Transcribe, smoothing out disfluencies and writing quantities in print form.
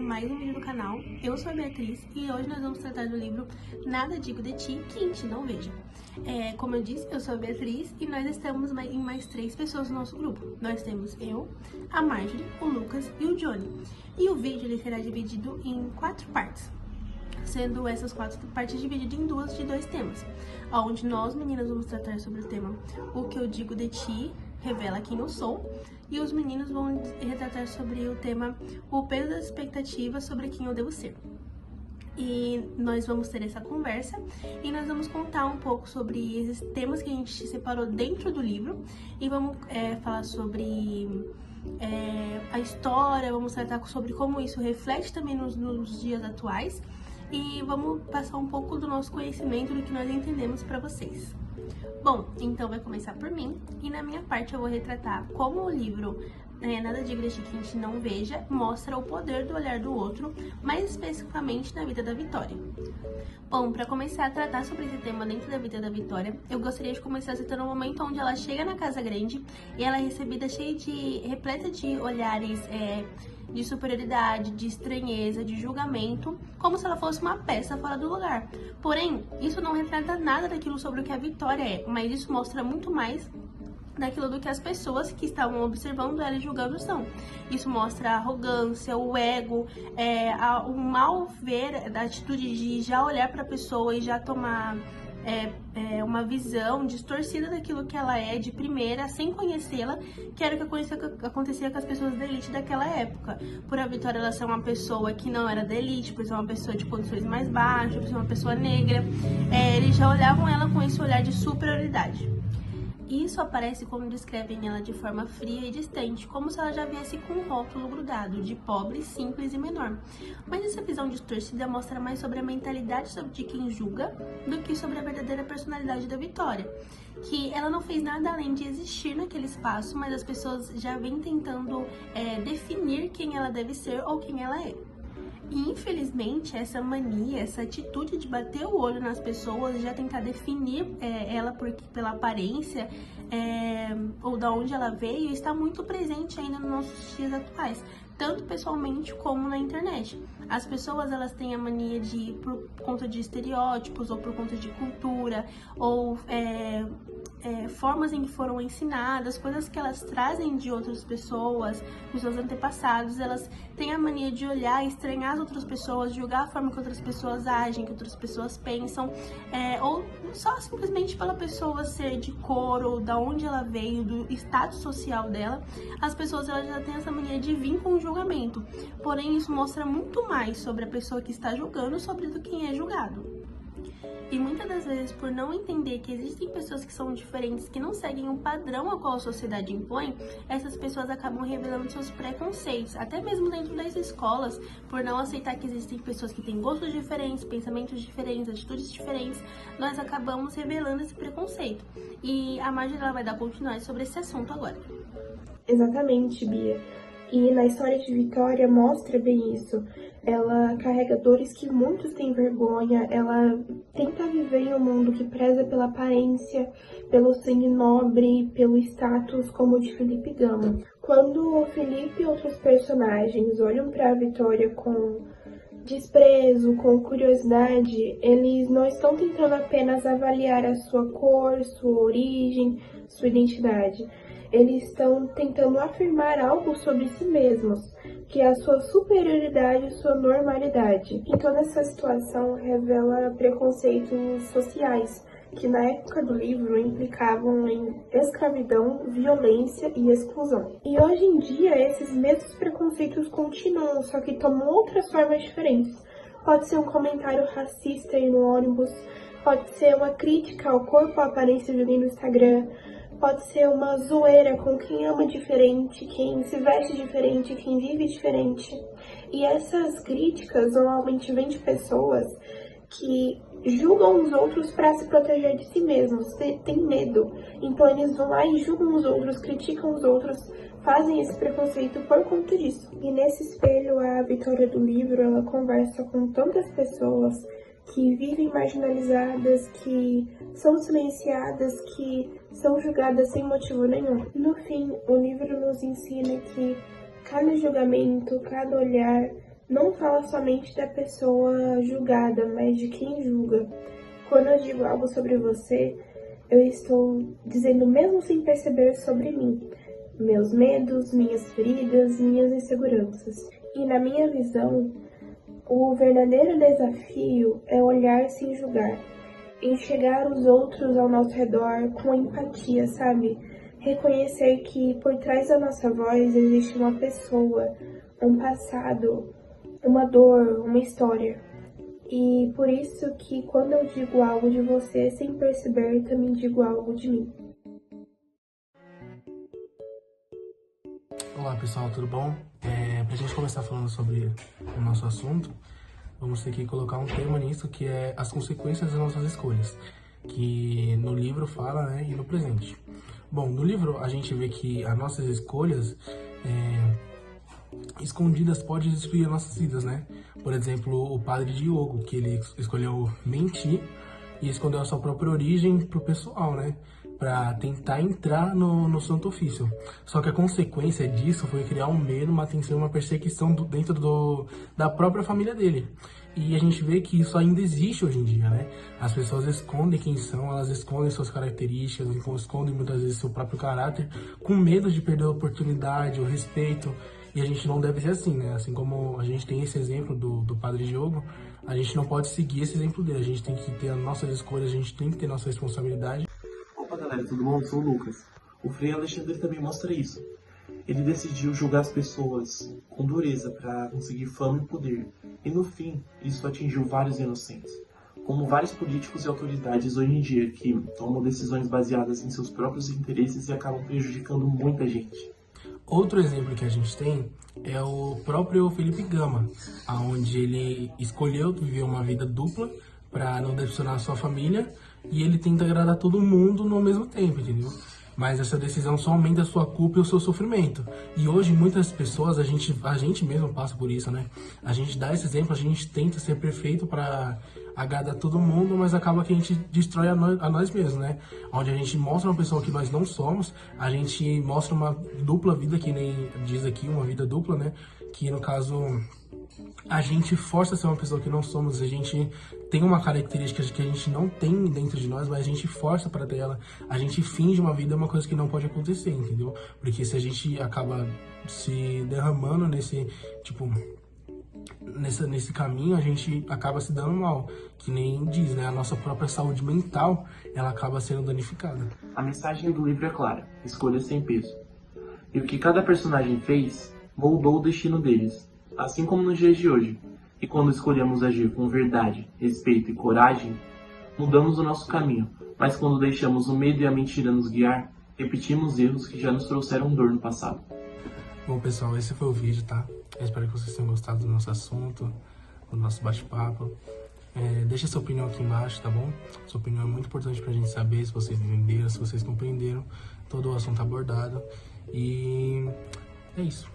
mais um vídeo do canal. Eu sou a Beatriz e hoje nós vamos tratar do livro Nada Digo de Ti, que em ti não veja. Como eu disse, eu sou a Beatriz e nós estamos em mais 3 pessoas no nosso grupo. Nós temos eu, a Marjorie, o Lucas e o Johnny. E o vídeo ele será dividido em 4 partes, sendo essas 4 partes divididas em duas de 2 temas, onde nós meninas vamos tratar sobre o tema O que eu digo de ti revela quem eu sou, e os meninos vão retratar sobre o tema O peso das expectativas sobre quem eu devo ser. E nós vamos ter essa conversa e nós vamos contar um pouco sobre esses temas que a gente separou dentro do livro e vamos falar sobre a história, vamos tratar sobre como isso reflete também nos dias atuais e vamos passar um pouco do nosso conhecimento, do que nós entendemos para vocês. Bom, então vai começar por mim e na minha parte eu vou retratar como o livro Nada Digo de Ti que a gente não veja mostra o poder do olhar do outro, mais especificamente na vida da Vitória. Bom, para começar a tratar sobre esse tema dentro da vida da Vitória, eu gostaria de começar citando o momento onde ela chega na Casa Grande e ela é recebida repleta de olhares de superioridade, de estranheza, de julgamento, como se ela fosse uma peça fora do lugar. Porém, isso não retrata nada daquilo sobre o que a Vitória é, mas isso mostra muito mais daquilo do que as pessoas que estavam observando ela e julgando são. Isso mostra a arrogância, o ego, o mal ver, da atitude de já olhar para a pessoa e já tomar uma visão distorcida daquilo que ela é de primeira, sem conhecê-la, que era o que acontecia com as pessoas da elite daquela época. Por a Vitória ela ser uma pessoa que não era da elite, por ser uma pessoa de condições mais baixas, por ser uma pessoa negra, eles já olhavam ela com esse olhar de superioridade. Isso aparece quando descrevem ela de forma fria e distante, como se ela já viesse com um rótulo grudado, de pobre, simples e menor. Mas essa visão distorcida mostra mais sobre a mentalidade de quem julga do que sobre a verdadeira personalidade da Vitória. Que ela não fez nada além de existir naquele espaço, mas as pessoas já vêm tentando definir quem ela deve ser ou quem ela é. E infelizmente essa mania, essa atitude de bater o olho nas pessoas, já tentar definir ela pela aparência ou da onde ela veio, está muito presente ainda nos nossos dias atuais, tanto pessoalmente como na internet. As pessoas elas têm a mania de, por conta de estereótipos ou por conta de cultura ou formas em que foram ensinadas, coisas que elas trazem de outras pessoas, dos seus antepassados, elas têm a mania de olhar, estranhar as outras pessoas, julgar a forma que outras pessoas agem, que outras pessoas pensam, ou só simplesmente pela pessoa ser de cor ou da onde ela veio, do status social dela, as pessoas elas já têm essa mania de vir com um julgamento. Porém, isso mostra muito mais sobre a pessoa que está julgando sobre do quem é julgado. E muitas das vezes, por não entender que existem pessoas que são diferentes, que não seguem o padrão a qual a sociedade impõe, essas pessoas acabam revelando seus preconceitos, até mesmo dentro das escolas, por não aceitar que existem pessoas que têm gostos diferentes, pensamentos diferentes, atitudes diferentes, nós acabamos revelando esse preconceito. E a Marjorie ela vai dar continuidade sobre esse assunto agora. Exatamente, Bia. E na história de Vitória mostra bem isso. Ela carrega dores que muitos têm vergonha, ela tenta viver em um mundo que preza pela aparência, pelo sangue nobre, pelo status, como o de Felipe Gama. Quando o Felipe e outros personagens olham para Vitória com desprezo, com curiosidade, eles não estão tentando apenas avaliar a sua cor, sua origem, sua identidade. Eles estão tentando afirmar algo sobre si mesmos, que é a sua superioridade e sua normalidade. E toda essa situação revela preconceitos sociais, que na época do livro implicavam em escravidão, violência e exclusão. E hoje em dia esses mesmos preconceitos continuam, só que tomam outras formas diferentes. Pode ser um comentário racista aí no ônibus, pode ser uma crítica ao corpo, à aparência de alguém no Instagram, pode ser uma zoeira com quem ama diferente, quem se veste diferente, quem vive diferente. E essas críticas normalmente vêm de pessoas que julgam os outros para se proteger de si mesmos, têm medo. Então eles vão lá e julgam os outros, criticam os outros, fazem esse preconceito por conta disso. E nesse espelho, a Vitória do livro, ela conversa com tantas pessoas que vivem marginalizadas, que são silenciadas, que são julgadas sem motivo nenhum. No fim, o livro nos ensina que cada julgamento, cada olhar, não fala somente da pessoa julgada, mas de quem julga. Quando eu digo algo sobre você, eu estou dizendo mesmo sem perceber sobre mim, meus medos, minhas feridas, minhas inseguranças. E na minha visão, o verdadeiro desafio é olhar sem julgar, enxergar os outros ao nosso redor com empatia, sabe? Reconhecer que por trás da nossa voz existe uma pessoa, um passado, uma dor, uma história. E por isso que quando eu digo algo de você sem perceber, também digo algo de mim. Olá pessoal, tudo bom? Pra gente começar falando sobre o nosso assunto, vamos ter que colocar um tema nisso, que é as consequências das nossas escolhas, que no livro fala, né, e no presente. Bom, no livro a gente vê que as nossas escolhas escondidas podem destruir as nossas vidas, né? Por exemplo, o padre Diogo, que ele escolheu mentir e escondeu a sua própria origem pro pessoal, né? Pra tentar entrar no Santo Ofício. Só que a consequência disso foi criar um medo, uma tensão, uma perseguição dentro da própria família dele. E a gente vê que isso ainda existe hoje em dia, né? As pessoas escondem quem são, elas escondem suas características, escondem muitas vezes seu próprio caráter, com medo de perder a oportunidade, o respeito. E a gente não deve ser assim, né? Assim como a gente tem esse exemplo do Padre Diogo, a gente não pode seguir esse exemplo dele. A gente tem que ter as nossas escolhas, a gente tem que ter nossa responsabilidade. Opa galera, tudo bom? Eu sou o Lucas. O Frei Alexandre também mostra isso. Ele decidiu julgar as pessoas com dureza para conseguir fama e poder. E no fim, isso atingiu vários inocentes. Como vários políticos e autoridades hoje em dia que tomam decisões baseadas em seus próprios interesses e acabam prejudicando muita gente. Outro exemplo que a gente tem é o próprio Felipe Gama, onde ele escolheu viver uma vida dupla para não decepcionar a sua família e ele tenta agradar todo mundo no mesmo tempo, entendeu? Mas essa decisão só aumenta a sua culpa e o seu sofrimento. E hoje muitas pessoas, a gente mesmo passa por isso, né? A gente dá esse exemplo, a gente tenta ser perfeito para agradar todo mundo, mas acaba que a gente destrói a nós mesmos, né? Onde a gente mostra uma pessoa que nós não somos, a gente mostra uma dupla vida, que nem diz aqui, uma vida dupla, né? Que no caso a gente força a ser uma pessoa que não somos, a gente tem uma característica que a gente não tem dentro de nós, mas a gente força para ter ela, a gente finge uma vida, é uma coisa que não pode acontecer, entendeu? Porque se a gente acaba se derramando nesse caminho, a gente acaba se dando mal, que nem diz, né? A nossa própria saúde mental, ela acaba sendo danificada. A mensagem do livro é clara: escolha sem peso. E o que cada personagem fez moldou o destino deles, assim como nos dias de hoje. E quando escolhemos agir com verdade, respeito e coragem, mudamos o nosso caminho. Mas quando deixamos o medo e a mentira nos guiar, repetimos erros que já nos trouxeram dor no passado. Bom, pessoal, esse foi o vídeo, tá? Eu espero que vocês tenham gostado do nosso assunto, do nosso bate-papo. Deixa sua opinião aqui embaixo, tá bom? Sua opinião é muito importante pra gente saber se vocês entenderam, se vocês compreenderam todo o assunto abordado. E é isso.